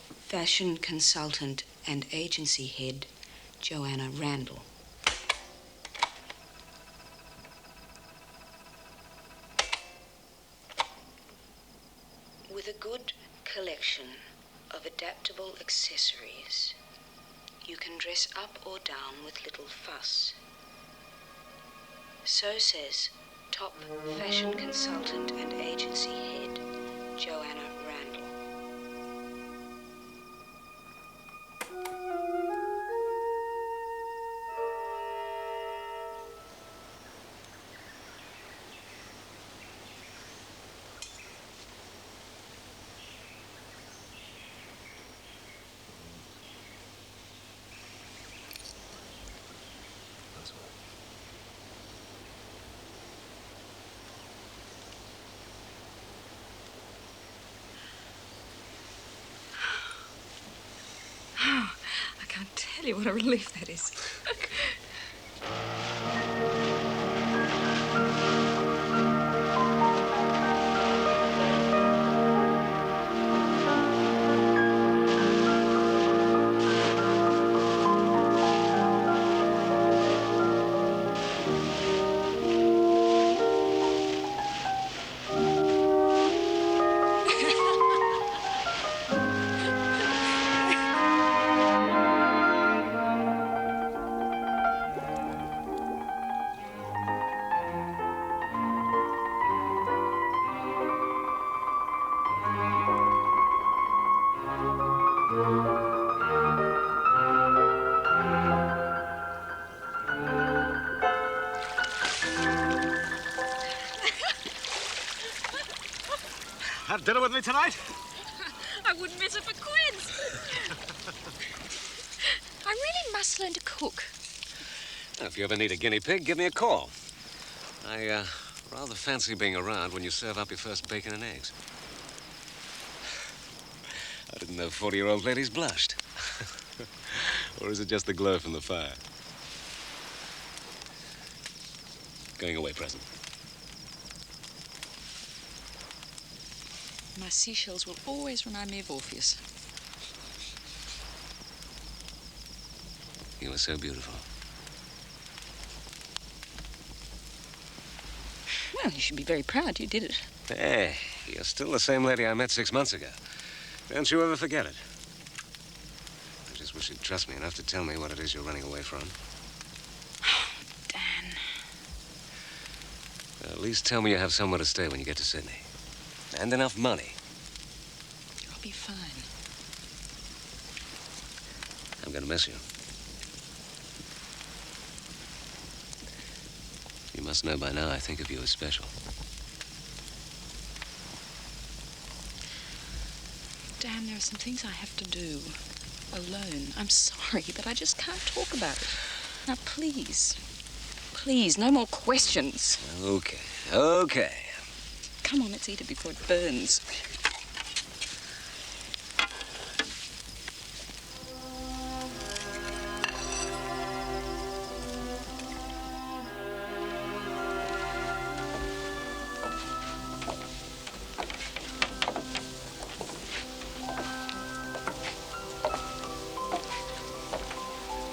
fashion consultant and agency head, Joanna Randall. With a good collection of adaptable accessories, you can dress up or down with little fuss. So says top fashion consultant and agency head, Joanna Randall. I can't tell you what a relief that is. Have dinner with me tonight? I wouldn't miss it for quids. I really must learn to cook. If you ever need a guinea pig, give me a call. I rather fancy being around when you serve up your first bacon and eggs. I didn't know 40-year-old ladies blushed. Or is it just the glow from the fire? Going away present. My seashells will always remind me of Orpheus. You are so beautiful. Well, you should be very proud you did it. Hey, you're still the same lady I met 6 months ago. Don't you ever forget it. I just wish you'd trust me enough to tell me what it is you're running away from. Dan. At least tell me you have somewhere to stay when you get to Sydney. And enough money. I'll be fine. I'm gonna miss you. You must know by now I think of you as special. Dan, there are some things I have to do alone. I'm sorry, but I just can't talk about it. Now, please, please, no more questions. Okay, okay. Come on, let's eat it before it burns.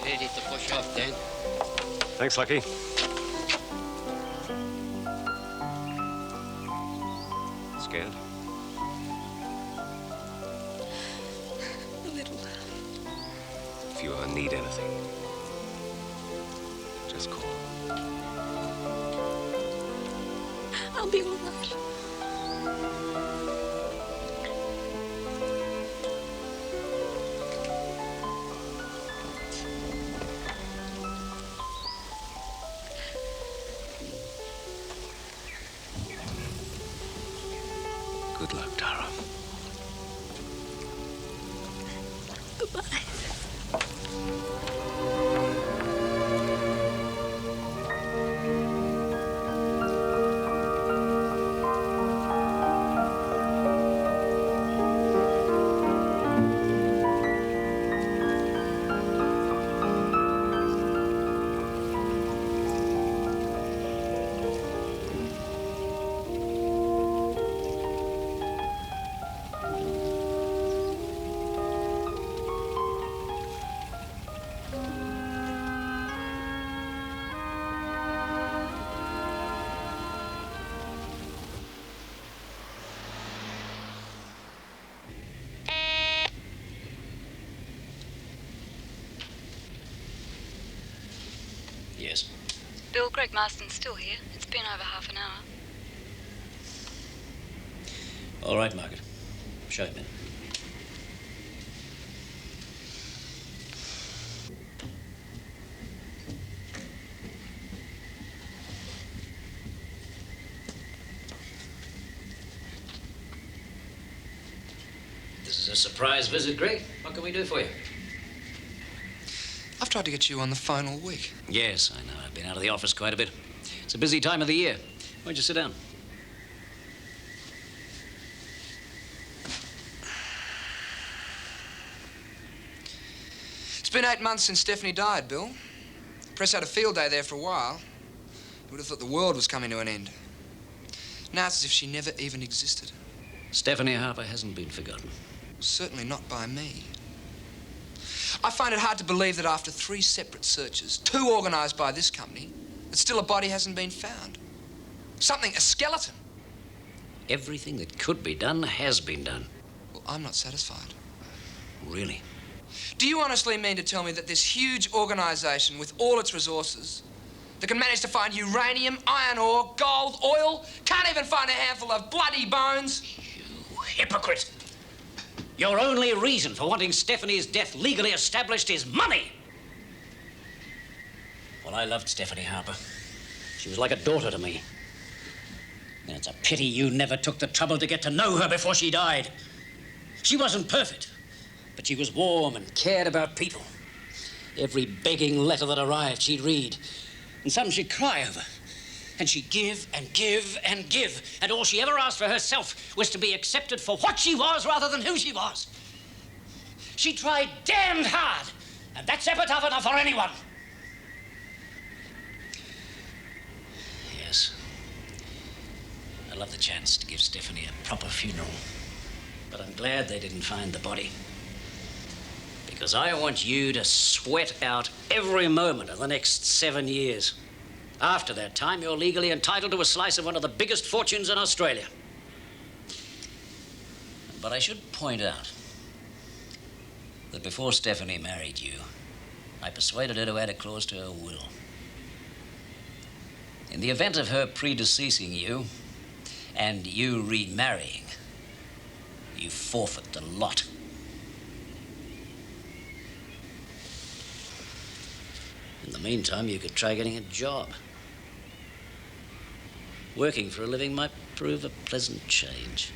Ready to push off, Dan? Thanks, Lucky. Scared? A little. If you ever need anything, just call. I'll be all right. Good luck, Tara. Goodbye. Yes. Bill, Greg Marston's still here. It's been over half an hour. All right, Margaret. Show him in. This is a surprise visit, Greg. What can we do for you? I've tried to get you on the phone all week. Yes, I know. I've been out of the office quite a bit. It's a busy time of the year. Why don't you sit down? It's been 8 months since Stephanie died, Bill. The press had a field day there for a while. You would have thought the world was coming to an end. Now it's as if she never even existed. Stephanie Harper hasn't been forgotten. Certainly not by me. I find it hard to believe that after 3 separate searches, 2 organised by this company, that still a body hasn't been found. Something, a skeleton. Everything that could be done has been done. Well, I'm not satisfied. Really? Do you honestly mean to tell me that this huge organisation with all its resources that can manage to find uranium, iron ore, gold, oil, can't even find a handful of bloody bones? You hypocrite! Your only reason for wanting Stephanie's death legally established is money! Well, I loved Stephanie Harper. She was like a daughter to me. And it's a pity you never took the trouble to get to know her before she died. She wasn't perfect, but she was warm and cared about people. Every begging letter that arrived, she'd read. And some she'd cry over. And she'd give and give and give. And all she ever asked for herself was to be accepted for what she was rather than who she was. She tried damned hard. And that's epitaph enough for anyone. Yes. I love the chance to give Stephanie a proper funeral. But I'm glad they didn't find the body. Because I want you to sweat out every moment of the next 7 years. After that time, you're legally entitled to a slice of one of the biggest fortunes in Australia. But I should point out that before Stephanie married you, I persuaded her to add a clause to her will. In the event of her predeceasing you and you remarrying, you forfeit the lot. In the meantime, you could try getting a job. Working for a living might prove a pleasant change.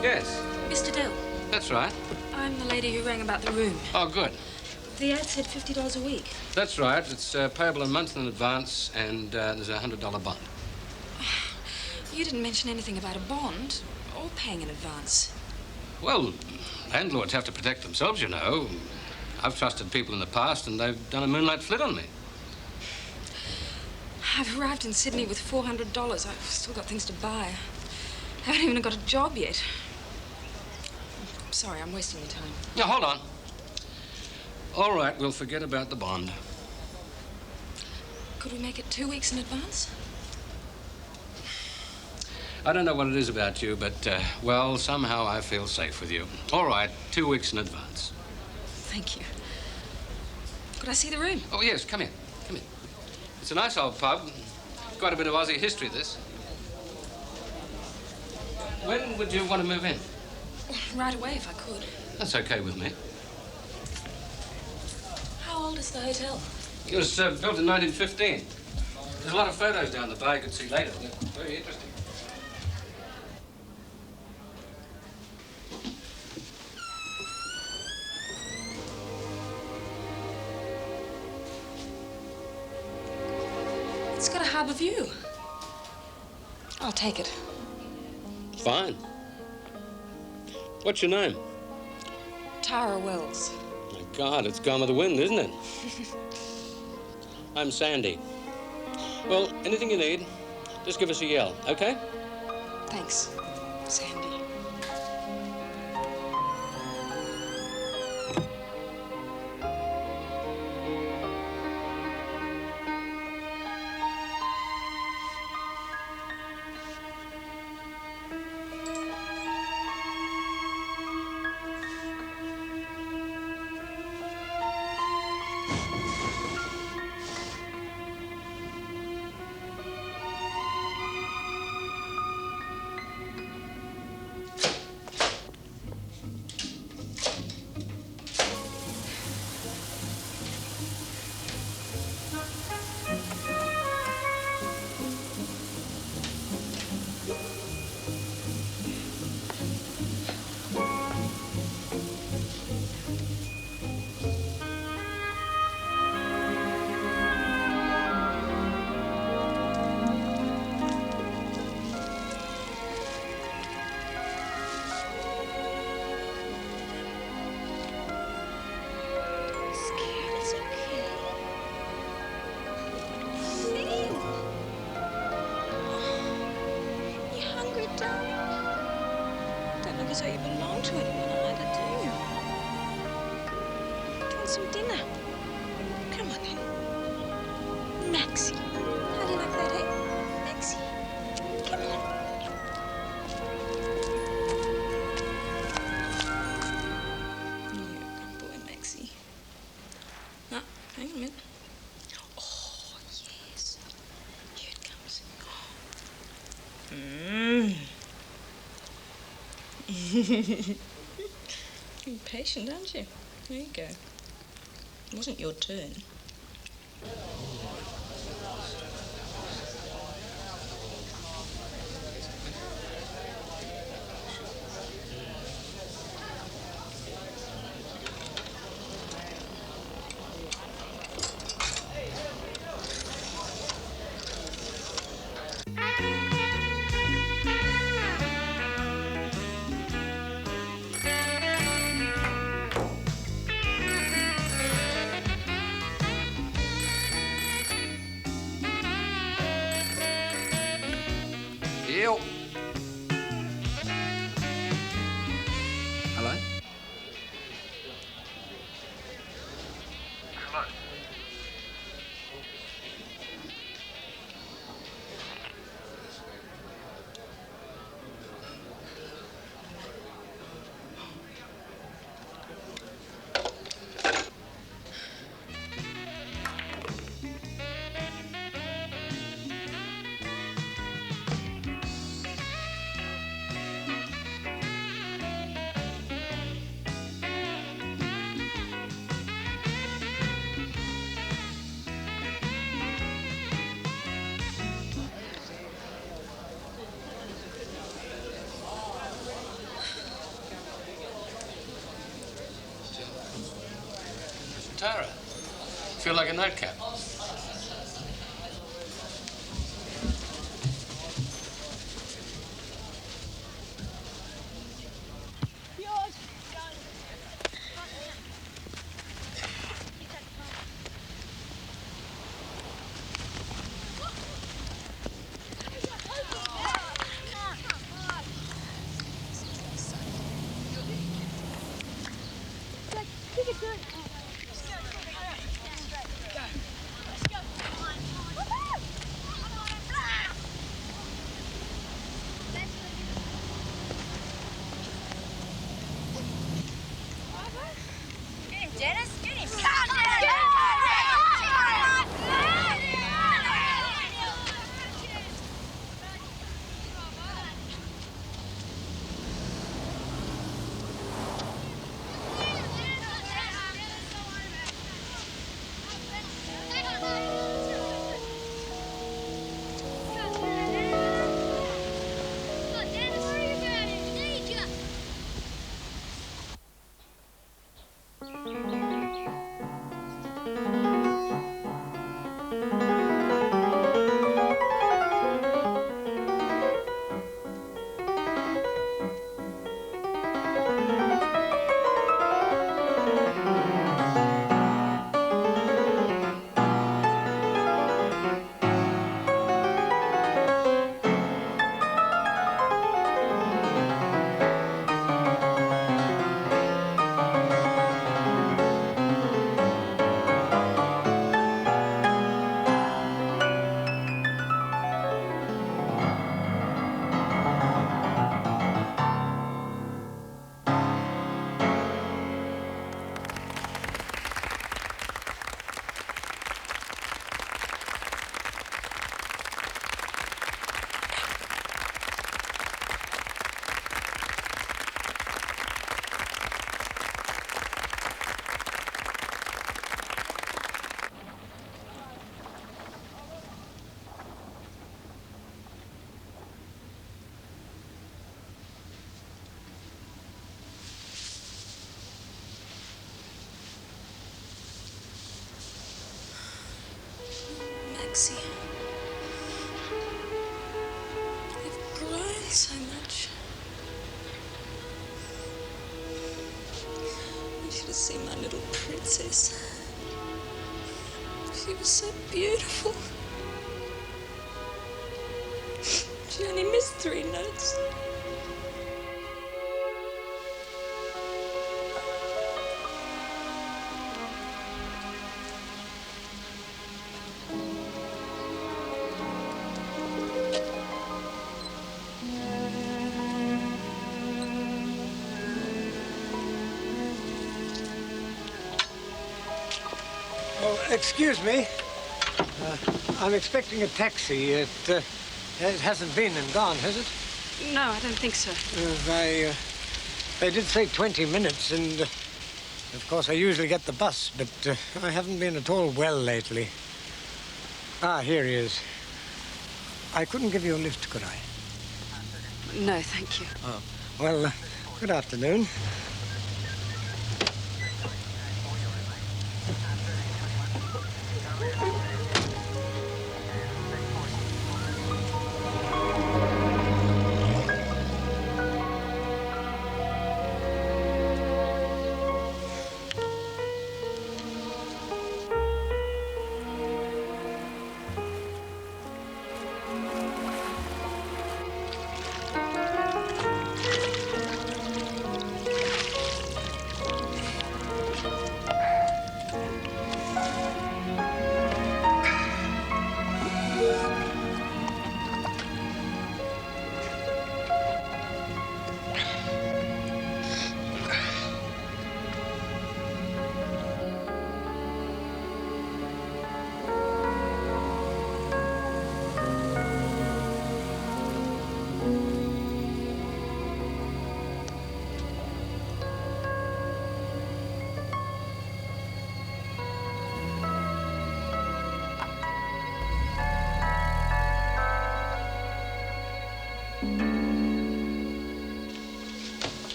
Yes. Mr. Dell, That's right. I'm the lady who rang about the room. Oh, good. The ad said $50 a week. That's right. It's payable a month in advance, and there's a $100 bond. You didn't mention anything about a bond or paying in advance. Well, landlords have to protect themselves, you know. I've trusted people in the past, and they've done a moonlight flit on me. I've arrived in Sydney with $400. I've still got things to buy. I haven't even got a job yet. Sorry, I'm wasting your time. Now, hold on. All right, we'll forget about the bond. Could we make it 2 weeks in advance? I don't know what it is about you, but, well, somehow I feel safe with you. All right, 2 weeks in advance. Thank you. Could I see the room? Oh, yes, come in. Come in. It's a nice old pub. Quite a bit of Aussie history, this. When would you want to move in? Right away, if I could. That's okay with me. How old is the hotel? It was built in 1915. There's a lot of photos down the bar you could see later. They're very interesting. It's got a harbour view. I'll take it. Fine. What's your name? Tara Wells. My God, it's gone with the wind, isn't it? I'm Sandy. Well, anything you need, just give us a yell, okay? Thanks, Sandy. So you belong to anyone either, do you? Do you want some dinner? Come on then. Maxie. How do you like that, eh? Maxie. Come on. You're a good boy, Maxie. No, hang on a minute. Oh, yes. Here it comes. You're patient, aren't you? There you go. It wasn't your turn. Hello? Hello? Tara, feel like a nightcap. taxi. They've grown so much. You should have seen my little princess. She was so beautiful. She only missed 3 notes. Oh, excuse me. I'm expecting a taxi. It hasn't been and gone, has it? No, I don't think so. They did say 20 minutes, and of course I usually get the bus, but I haven't been at all well lately. Ah, here he is. I couldn't give you a lift, could I? No, thank you. Oh. Well, good afternoon.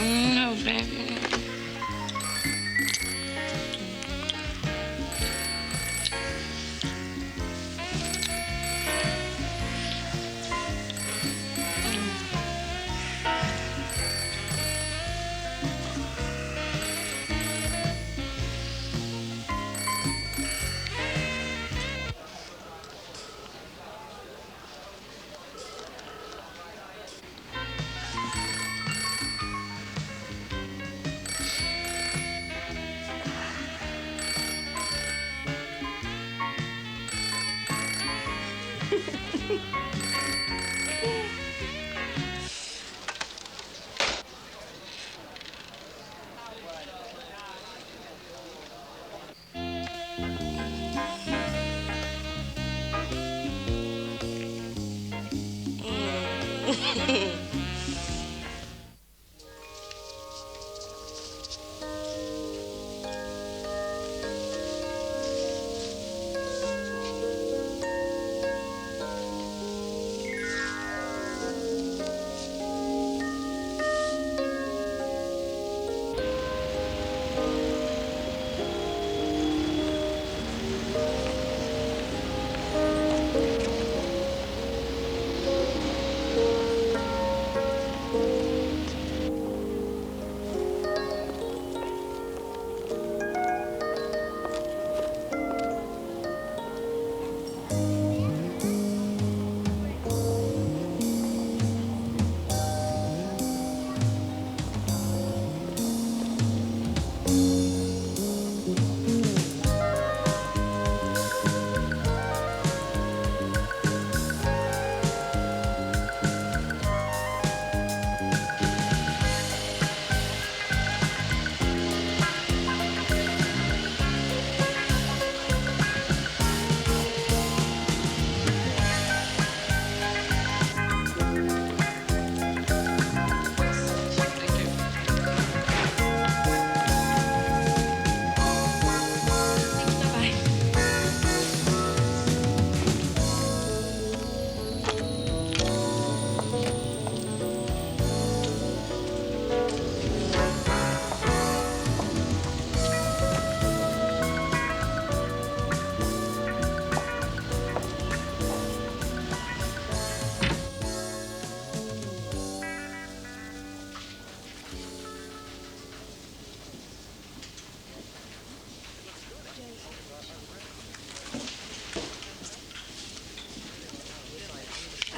No, baby.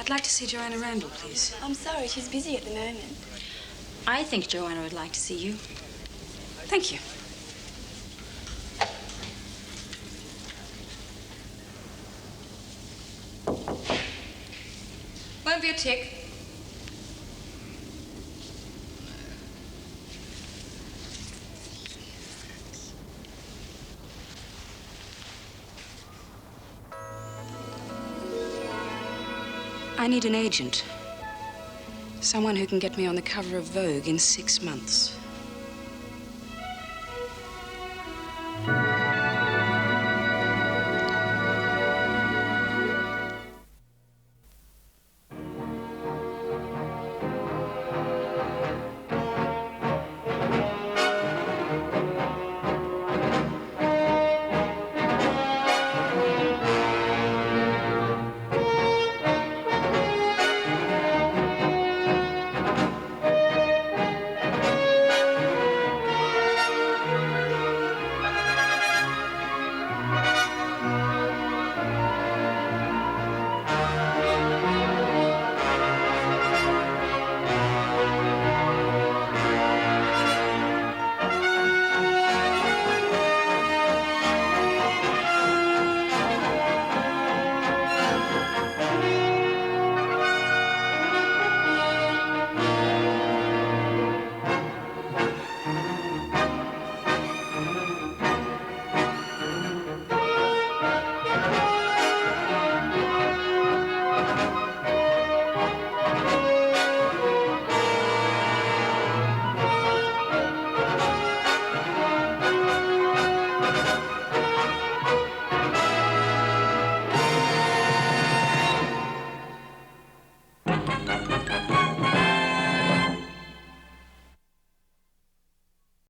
I'd like to see Joanna Randall, please. I'm sorry, she's busy at the moment. I think Joanna would like to see you. Thank you. Won't be a tick. I need an agent. Someone who can get me on the cover of Vogue in 6 months.